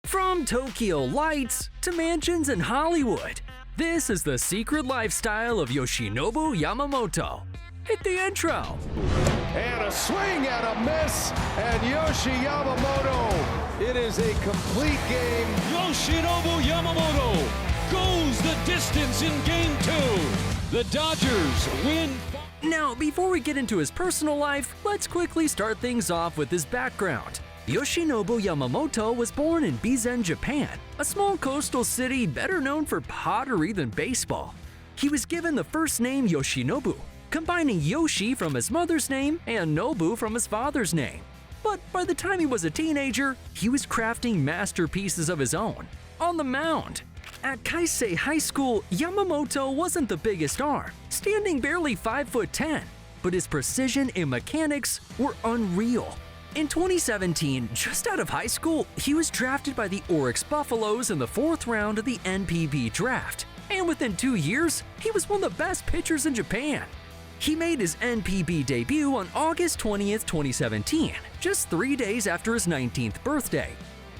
From Tokyo lights to mansions in Hollywood, this is the secret lifestyle of Yoshinobu Yamamoto. Hit the intro! And a swing and a miss, and Yamamoto. It is a complete game. Yoshinobu Yamamoto goes the distance in Game 2. The Dodgers win. Now, before we get into his personal life, let's quickly start things off with his background. Yoshinobu Yamamoto was born in Bizen, Japan, a small coastal city better known for pottery than baseball. He was given the first name Yoshinobu, combining Yoshi from his mother's name and Nobu from his father's name. But by the time he was a teenager, he was crafting masterpieces of his own on the mound. At Kaisei High School, Yamamoto wasn't the biggest arm, standing barely 5'10", but his precision and mechanics were unreal. In 2017, just out of high school, he was drafted by the Oryx Buffaloes in the 4th round of the NPB draft, and within 2 years, he was one of the best pitchers in Japan. He made his NPB debut on August 20th, 2017, just 3 days after his 19th birthday.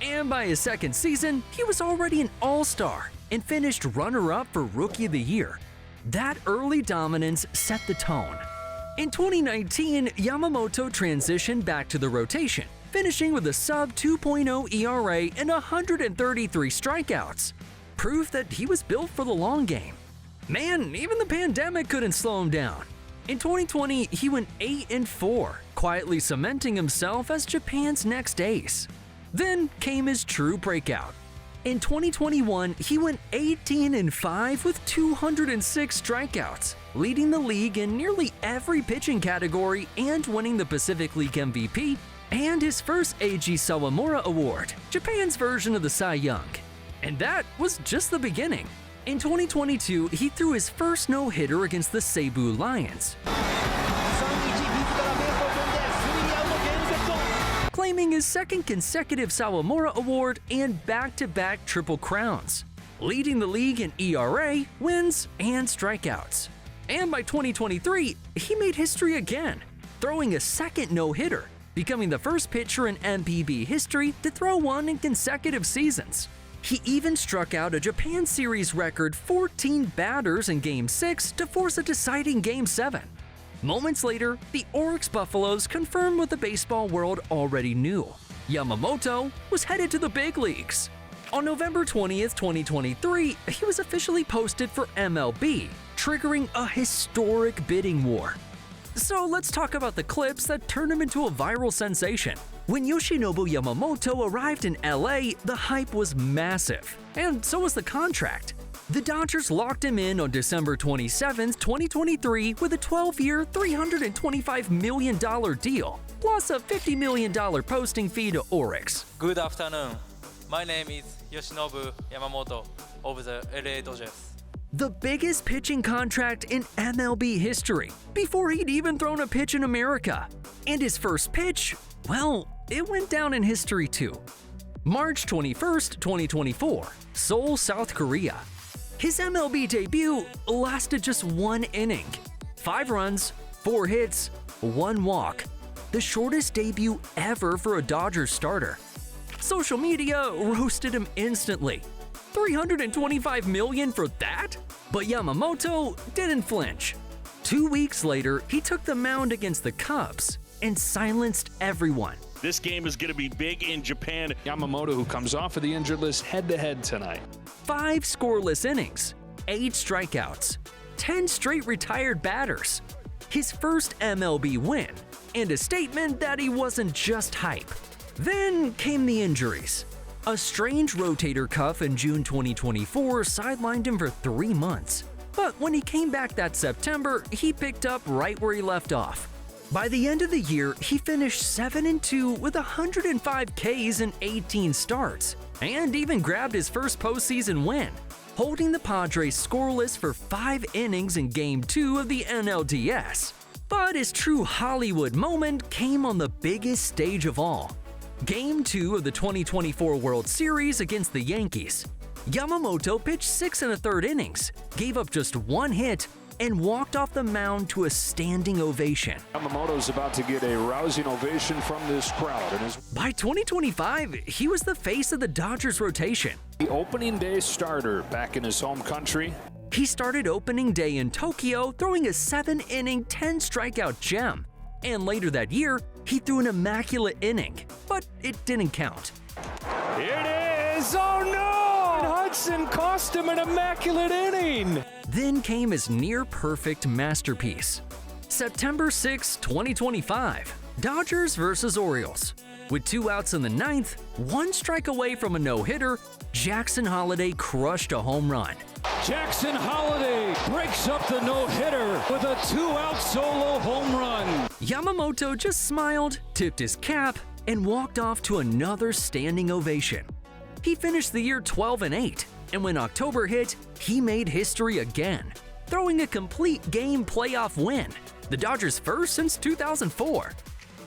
And by his second season, he was already an all-star and finished runner-up for Rookie of the Year. That early dominance set the tone. In 2019, Yamamoto transitioned back to the rotation, finishing with a sub 2.0 ERA and 133 strikeouts. Proof that he was built for the long game. Man, even the pandemic couldn't slow him down. In 2020, he went 8-4, quietly cementing himself as Japan's next ace. Then came his true breakout. In 2021, he went 18-5 with 206 strikeouts, leading the league in nearly every pitching category and winning the Pacific League MVP and his first Eiji Sawamura Award, Japan's version of the Cy Young. And that was just the beginning. In 2022, he threw his first no-hitter against the Seibu Lions, claiming his second consecutive Sawamura Award and back-to-back Triple Crowns, leading the league in ERA, wins, and strikeouts. And by 2023, he made history again, throwing a second no-hitter, becoming the first pitcher in NPB history to throw one in consecutive seasons. He even struck out a Japan Series record 14 batters in Game 6 to force a deciding Game 7. Moments later, the Oryx Buffaloes confirmed what the baseball world already knew. Yamamoto was headed to the big leagues. On November 20th, 2023, he was officially posted for MLB, triggering a historic bidding war. So let's talk about the clips that turned him into a viral sensation. When Yoshinobu Yamamoto arrived in LA, the hype was massive, and so was the contract. The Dodgers locked him in on December 27, 2023 with a 12-year, $325 million deal, plus a $50 million posting fee to Oryx. Good afternoon. My name is Yoshinobu Yamamoto of the LA Dodgers. The biggest pitching contract in MLB history, before he'd even thrown a pitch in America. And his first pitch, well, it went down in history too. March 21st, 2024, Seoul, South Korea. His MLB debut lasted just 1 inning. 5 runs, 4 hits, 1 walk. The shortest debut ever for a Dodgers starter. Social media roasted him instantly. $325 million for that? But Yamamoto didn't flinch. 2 weeks later, he took the mound against the Cubs and silenced everyone. This game is going to be big in Japan. Yamamoto, who comes off of the injured list head-to-head tonight. 5 scoreless innings, 8 strikeouts, 10 straight retired batters, his first MLB win, and a statement that he wasn't just hype. Then came the injuries. A strange rotator cuff in June 2024 sidelined him for 3 months. But when he came back that September, he picked up right where he left off. By the end of the year, he finished 7-2 with 105 Ks in 18 starts, and even grabbed his first postseason win, holding the Padres scoreless for 5 innings in Game 2 of the NLDS. But his true Hollywood moment came on the biggest stage of all. Game 2 of the 2024 World Series against the Yankees. Yamamoto pitched 6 1/3 innings, gave up just 1 hit, and walked off the mound to a standing ovation. Yamamoto's about to get a rousing ovation from this crowd. And By 2025, he was the face of the Dodgers rotation. the opening day starter back in his home country. He started opening day in Tokyo, throwing a 7-inning, 10-strikeout gem. And later that year, he threw an immaculate inning, but it didn't count. Here it is! Oh no! Hudson cost him an immaculate inning! Then came his near-perfect masterpiece. September 6, 2025, Dodgers vs. Orioles. With 2 outs in the 9th, 1 strike away from a no-hitter, Jackson Holliday crushed a home run. Jackson Holliday breaks up the no-hitter with a 2-out solo home run. Yamamoto just smiled, tipped his cap, and walked off to another standing ovation. He finished the year 12-8, and when October hit, he made history again, throwing a complete game playoff win, the Dodgers' first since 2004.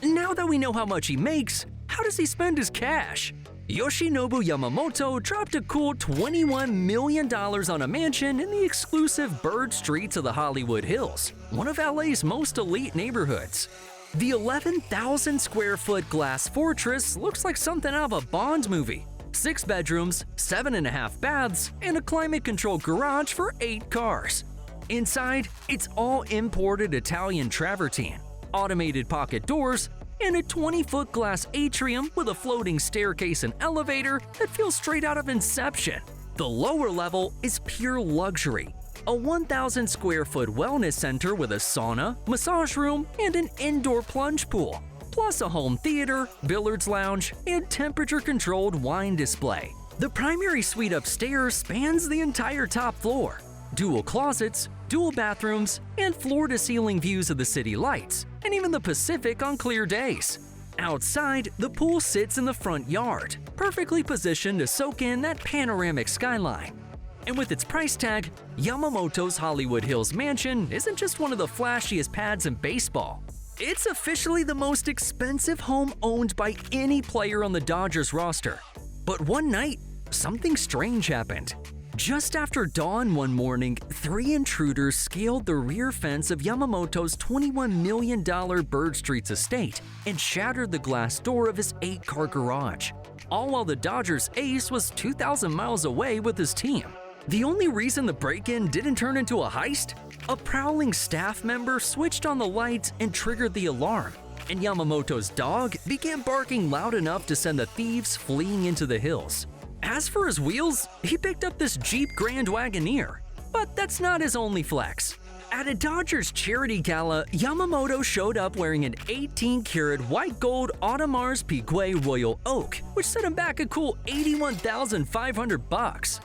Now that we know how much he makes, how does he spend his cash? Yoshinobu Yamamoto dropped a cool $21 million on a mansion in the exclusive Bird Streets of the Hollywood Hills, one of LA's most elite neighborhoods. The 11,000 square foot glass fortress looks like something out of a Bond movie. 6 bedrooms, 7.5 baths, and a climate-controlled garage for 8 cars. Inside, it's all imported Italian travertine, automated pocket doors, and a 20-foot glass atrium with a floating staircase and elevator that feels straight out of Inception. The lower level is pure luxury. A 1,000 square foot wellness center with a sauna, massage room, and an indoor plunge pool, plus a home theater, billiards lounge, and temperature-controlled wine display. The primary suite upstairs spans the entire top floor. Dual closets, dual bathrooms, and floor-to-ceiling views of the city lights, and even the Pacific on clear days. Outside, the pool sits in the front yard, perfectly positioned to soak in that panoramic skyline. And with its price tag, Yamamoto's Hollywood Hills mansion isn't just one of the flashiest pads in baseball. It's officially the most expensive home owned by any player on the Dodgers roster. But one night, something strange happened. Just after dawn one morning, 3 intruders scaled the rear fence of Yamamoto's $21 million Bird Streets estate and shattered the glass door of his 8-car garage, all while the Dodgers ace was 2,000 miles away with his team. The only reason the break-in didn't turn into a heist? A prowling staff member switched on the lights and triggered the alarm, and Yamamoto's dog began barking loud enough to send the thieves fleeing into the hills. As for his wheels, he picked up this Jeep Grand Wagoneer. But that's not his only flex. At a Dodgers charity gala, Yamamoto showed up wearing an 18-karat white gold Audemars Piguet Royal Oak, which set him back a cool $81,500.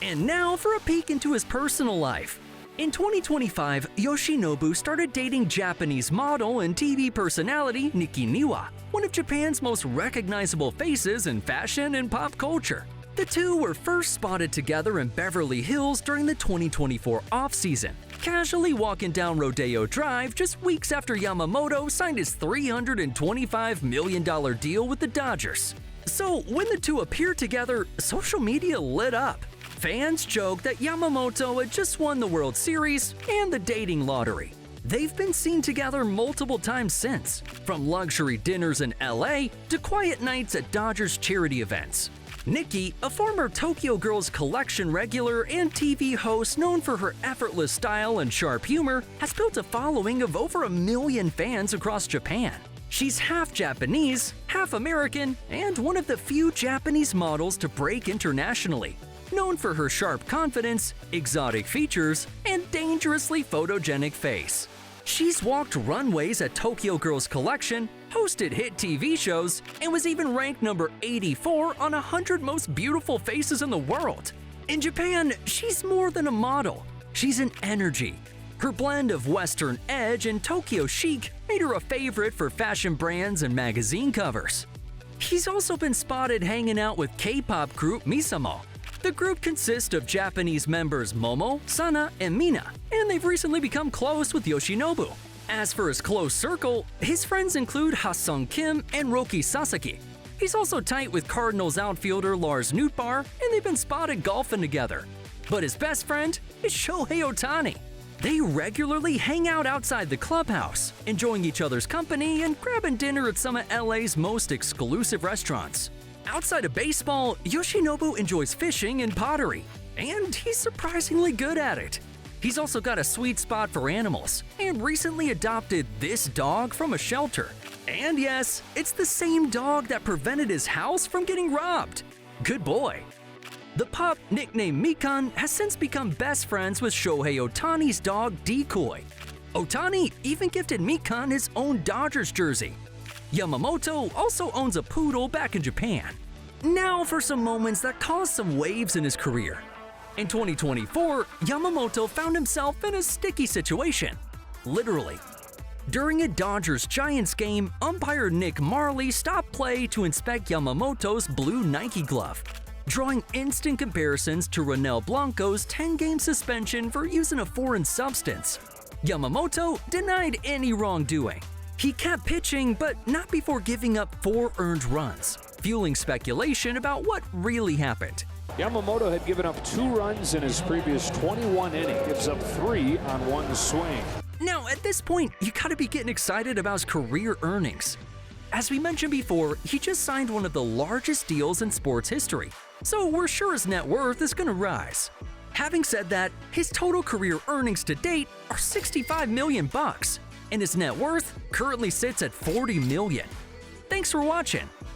And now for a peek into his personal life. In 2025, Yoshinobu started dating Japanese model and TV personality Nikki Niwa, one of Japan's most recognizable faces in fashion and pop culture. The two were first spotted together in Beverly Hills during the 2024 off-season, casually walking down Rodeo Drive just weeks after Yamamoto signed his $325 million deal with the Dodgers. So when the two appeared together, social media lit up. Fans joked that Yamamoto had just won the World Series and the dating lottery. They've been seen together multiple times since, from luxury dinners in LA to quiet nights at Dodgers charity events. Nikki, a former Tokyo Girls Collection regular and TV host known for her effortless style and sharp humor, has built a following of over 1 million fans across Japan. She's half Japanese, half American, and one of the few Japanese models to break internationally. Known for her sharp confidence, exotic features, and dangerously photogenic face. She's walked runways at Tokyo Girls Collection, hosted hit TV shows, and was even ranked number 84 on 100 most beautiful faces in the world. In Japan, she's more than a model. She's an energy. Her blend of Western edge and Tokyo chic made her a favorite for fashion brands and magazine covers. She's also been spotted hanging out with K-pop group Misamo. The group consists of Japanese members Momo, Sana, and Mina, and they've recently become close with Yoshinobu. As for his close circle, his friends include Ha-sung Kim and Roki Sasaki. He's also tight with Cardinals outfielder Lars Nootbaar, and they've been spotted golfing together. But his best friend is Shohei Ohtani. They regularly hang out outside the clubhouse, enjoying each other's company and grabbing dinner at some of LA's most exclusive restaurants. Outside of baseball, Yoshinobu enjoys fishing and pottery, and he's surprisingly good at it. He's also got a sweet spot for animals and recently adopted this dog from a shelter. And yes, it's the same dog that prevented his house from getting robbed. Good boy. The pup, nicknamed Mikan, has since become best friends with Shohei Ohtani's dog Decoy. Ohtani even gifted Mikan his own Dodgers jersey. Yamamoto also owns a poodle back in Japan. Now for some moments that caused some waves in his career. In 2024, Yamamoto found himself in a sticky situation. Literally. During a Dodgers-Giants game, umpire Nick Marley stopped play to inspect Yamamoto's blue Nike glove, drawing instant comparisons to Ronel Blanco's 10-game suspension for using a foreign substance. Yamamoto denied any wrongdoing. He kept pitching, but not before giving up 4 earned runs, fueling speculation about what really happened. Yamamoto had given up 2 runs in his previous 21 innings, gives up 3 on 1 swing. Now, at this point, you gotta be getting excited about his career earnings. As we mentioned before, he just signed one of the largest deals in sports history, so we're sure his net worth is gonna rise. Having said that, his total career earnings to date are $65 million, and his net worth currently sits at $40 million. Thanks for watching.